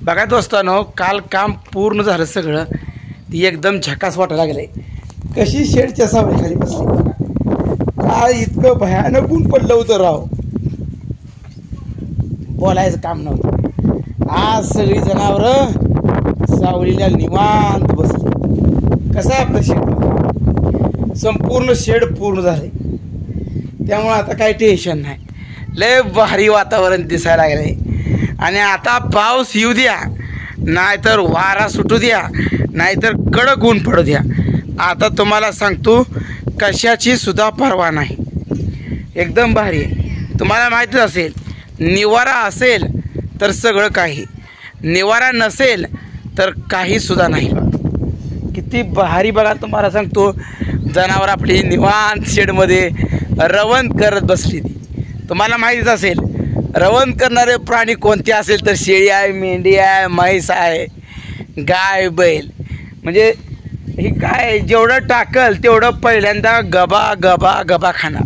बघा दोस्तांनो, काल काम पूर्ण झालं सगळं. ती एकदम झकास वाटायला लागले. कशी शेडच्या सावलीखाली बसली बघा. काय इतकं भयानक ऊन पडलं होतं राव, बोलायचं काम नव्हतं. आज सगळी जनावरं सावलीला निवांत बसली. कसं आहे आपलं शेड, संपूर्ण शेड पूर्ण झाले. त्यामुळं आता काही टेन्शन नाही. लय भारी वातावरण दिसायला लागले. आणि आता पाऊस येऊ द्या, नाहीतर वारा सुटू द्या, नाहीतर कडक ऊन पडू द्या. आता तुम्हाला सांगतो, कशाची सुद्धा पर्वा नाही. एकदम भारी आहे. तुम्हाला माहितीच असेल, निवारा असेल तर सगळं काही, निवारा नसेल तर काही सुद्धा नाही. किती भारी बघा. तुम्हाला सांगतो, जनावर आपली निवांत शेडमध्ये रवंथ करत बसली. ती तुम्हाला माहितीच असेल, रवंथ करणारे प्राणी कोणते असेल तर शेळी आहे, मेंढी आहे, म्हैस आहे, गाय, बैल. म्हणजे ही काय जेवढं टाकल तेवढं पहिल्यांदा गबा गबा गबा खाणार.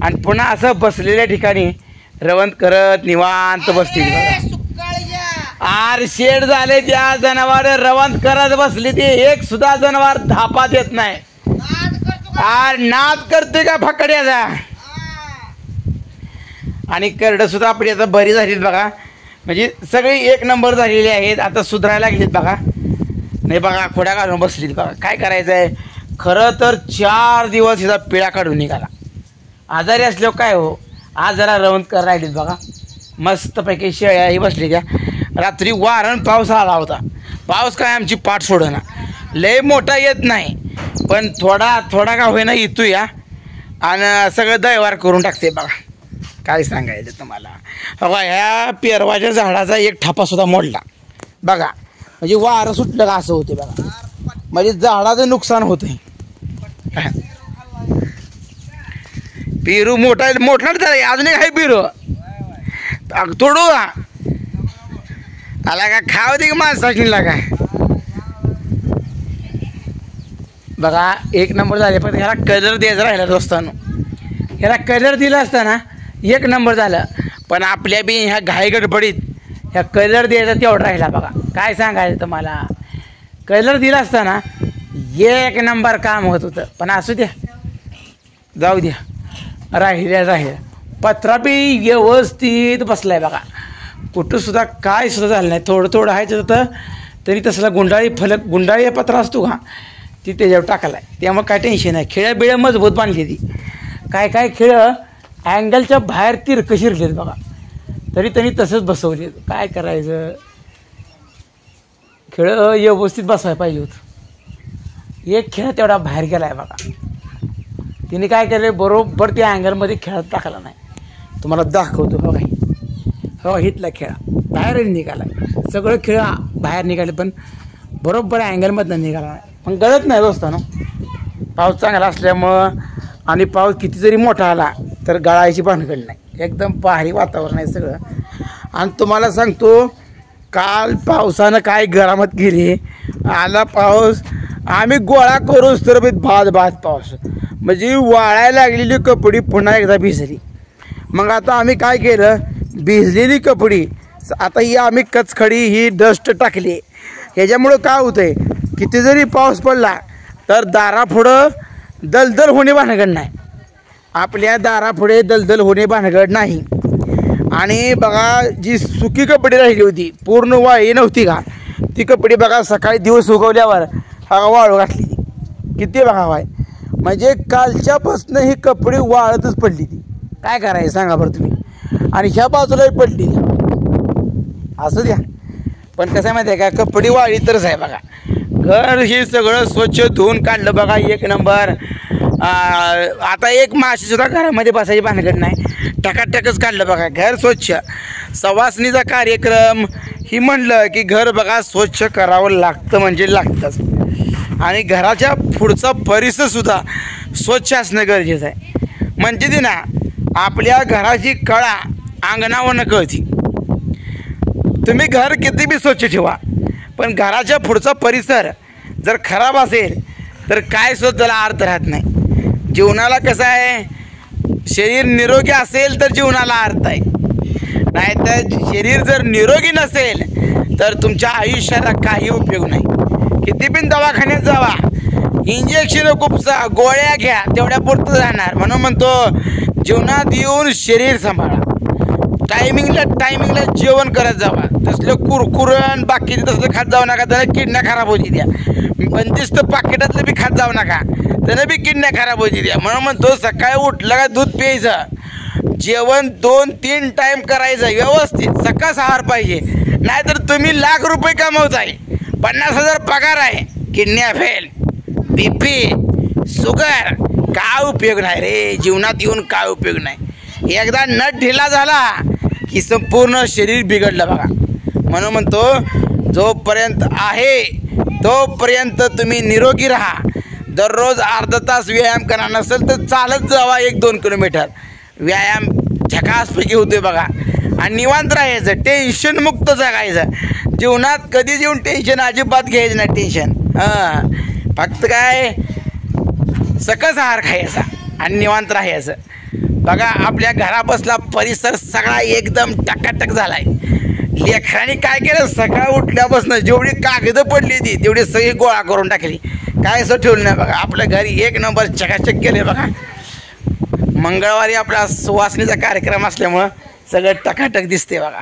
आणि पुन्हा असं बसलेल्या ठिकाणी रवंथ करत निवांत बसतील. आर शेड झाले, त्या जनावर रवंथ करत बसली. ती एक सुद्धा जनावर धापा देत नाही. आर नाद करते का फकड्याचा. आणि करडं सुद्धा आपली आता बरी झालीत बघा. म्हणजे सगळी एक नंबर झालेली आहेत. आता सुधारायला गेलीत बघा. नाही बघा, खोड्या काढून बसलीत बघा. काय करायचं आहे, खरं तर 4 दिवस हिचा पिळा काढून निघाला. आजारी असल्यावर काय हो, आज जरा रवंथ कर राहिलीत बघा. मस्तपैकी शेळ्याही बसली त्या. रात्री वारण पाऊस आला होता. पाऊस काय आमची पाठ सोडना. लय मोठा येत नाही, पण थोडा थोडा का होईना येतो या. आणि सगळं दैवार करून टाकते बघा. काय सांगायचं तुम्हाला. बघा, ह्या पेरवाच्या झाडाचा एक ठपासुद्धा मोडला बघा. म्हणजे वारं सुटलं का असं होते बघा. म्हणजे झाडाचं नुकसान होतं. पेरू मोठा तर अजून एक आहे पेरू. तोडू आला का, खाव दे का माणसाची लागा. बघा, एक नंबर झाले. पण ह्याला कलर द्यायचा राहिला दोस्तांनो. ह्याला कलर दिला असताना एक नंबर झालं. पण आपल्या बी ह्या घाई गडबडीत ह्या कलर द्यायचा तेवढा राहिला बघा. काय सांगायचं तुम्हाला, कलर दिला असताना एक नंबर काम होत होतं. पण असू द्या, जाऊ द्या, राहिल्या. पत्रा बी व्यवस्थित बसलाय बघा. कुठं सुद्धा काय सुद्धा झालं नाही. थोडं थोडं आहे होतं तरी तसला गुंडाळी पत्रा असतो का, ती त्याच्यावर टाकलाय. त्यामुळे काय टेन्शन नाही. खेळ्या बिळ्या मजबूत बांधली ती. काय खेळं अँगलच्या बाहेर तिरकं शिरलेत बघा. तरी त्यांनी तसंच बसवले. काय करायचं, खेळ व्यवस्थित बसवायला पाहिजे होतं. एक खेळ तेवढा बाहेर गेला आहे बघा. तिने काय केलं, बरोबर त्या अँगलमध्ये खेळत टाकला नाही. तुम्हाला दाखवतो बघा. हो, हितला खेळा बाहेर निघाला. सगळं खेळ बाहेर निघाले, पण बरोबर अँगलमधनं निघाला नाही. पण गळत नाही दोस्तानो. पाऊस चांगला असल्यामुळं आणि पाऊस किती जरी मोठा आला तर गळायची भानगड नाही. एकदम भारी वातावरण आहे सगळं. आणि तुम्हाला सांगतो, काल पावसानं काय गरामत गेली. आला पाऊस, आम्ही गोळा करूच तर बाद पाऊस. म्हणजे वाळायला लागलेली कपडी पुन्हा एकदा भिजली. मग आता आम्ही काय केलं, भिजलेली कपडी आता ही आम्ही कचखडी ही डस्ट टाकली. ह्याच्यामुळं काय होतं आहे, किती जरी पाऊस पडला तर दारापुढं दलदल होणे भानगड नाही. आपल्या दारापुढे दलदल होणे भानगड नाही. आणि बघा, जी सुकी कपडे राहिली होती, पूर्ण वाळी नव्हती का, ती कपडे बघा सकाळी दिवस उगवल्यावर वाळू घातली. किती बघा वाय, म्हणजे कालच्यापासून ही कपडे वाळतच पडली. ती काय करायचं सांगा बरं तुम्ही. आणि ह्या बाजूलाही पडली. असं द्या, पण कसं आहे माहिती आहे का, कपडे वाळी तरच आहे बघा. घर हे सगळं स्वच्छ धुवून काढलं बघा, एक नंबर. आता एक माशीसुद्धा घरामध्ये बसायची भानगड नाही. टकाटकच काढलं बघा घर स्वच्छ. सवासणीचा कार्यक्रम ही म्हणलं की घर बघा स्वच्छ करावं लागतं, म्हणजे लागतंच. आणि घराच्या पुढचा परिसरसुद्धा स्वच्छ असणं गरजेचं आहे. म्हणजे ती ना, आपल्या घराची कळा अंगणावरनं कळती. तुम्ही घर किती बी स्वच्छ ठेवा, पण घराच्या पुढचा परिसर जर खराब असेल तर काय सुद्धा त्याला अर्थ राहत नाही. जीवनाला कसं आहे, शरीर निरोगी असेल तर जीवनाला अर्थ आहे. नाहीतर शरीर जर निरोगी नसेल तर तुमच्या आयुष्याला काही उपयोग नाही. किती पण दवाखान्यात जावा, इंजेक्शन खूपसा गोळ्या घ्या, तेवढ्या पुरतं राहणार. म्हणून म्हणतो जीवनात येऊन शरीर सांभाळा, टायमिंगला जेवण करत जावा. तसलं कुरकुरण बाकीचं तसलं खात जाऊ नका, त्याला किडण्या खराब होती द्या. बंदिस्त पाकिटातलं बी खात जाऊ नका, त्यानं बी किडण्या खराब होती द्या. म्हणून म्हणतो सकाळी उठलं का दूध प्यायचं, जेवण 2-3 टाईम करायचं व्यवस्थित, सकस आहार पाहिजे. नाहीतर तुम्ही लाख रुपये कमवताय, 50,000 पगार आहे, किडन्या फेल, BP, शुगर, काय उपयोग नाही रे. जीवनात येऊन काय उपयोग नाही. एकदा नट ढिला झाला की संपूर्ण शरीर बिघडलं बघा. म्हणून म्हणतो जोपर्यंत आहे तोपर्यंत तुम्ही निरोगी राहा. दररोज अर्धा तास व्यायाम करा, नसेल तर चालत जावा 1-2 किलोमीटर. व्यायाम झकासपैकी होतोय बघा. आणि निवांत राहायचं, टेन्शन मुक्त जगायचं. जीवनात कधी जेवून टेन्शन अजिबात घ्यायचं नाही. टेन्शन फक्त काय सकस आहार खायचा आणि निवांत राहायचं. बघा आपल्या घरापासला परिसर सगळा एकदम टकाटक झाला आहे. लेकरांनी काय केलं, सकाळ उठल्यापासून जेवढी कागदं पडली ती तेवढी सगळी गोळा करून टाकली. काय असं ठेवलं नाही बघा. आपल्या घरी 1 नंबर चकाचक केले बघा. मंगळवारी आपला सुवासनीचा कार्यक्रम असल्यामुळं सगळं टकाटक दिसते बघा.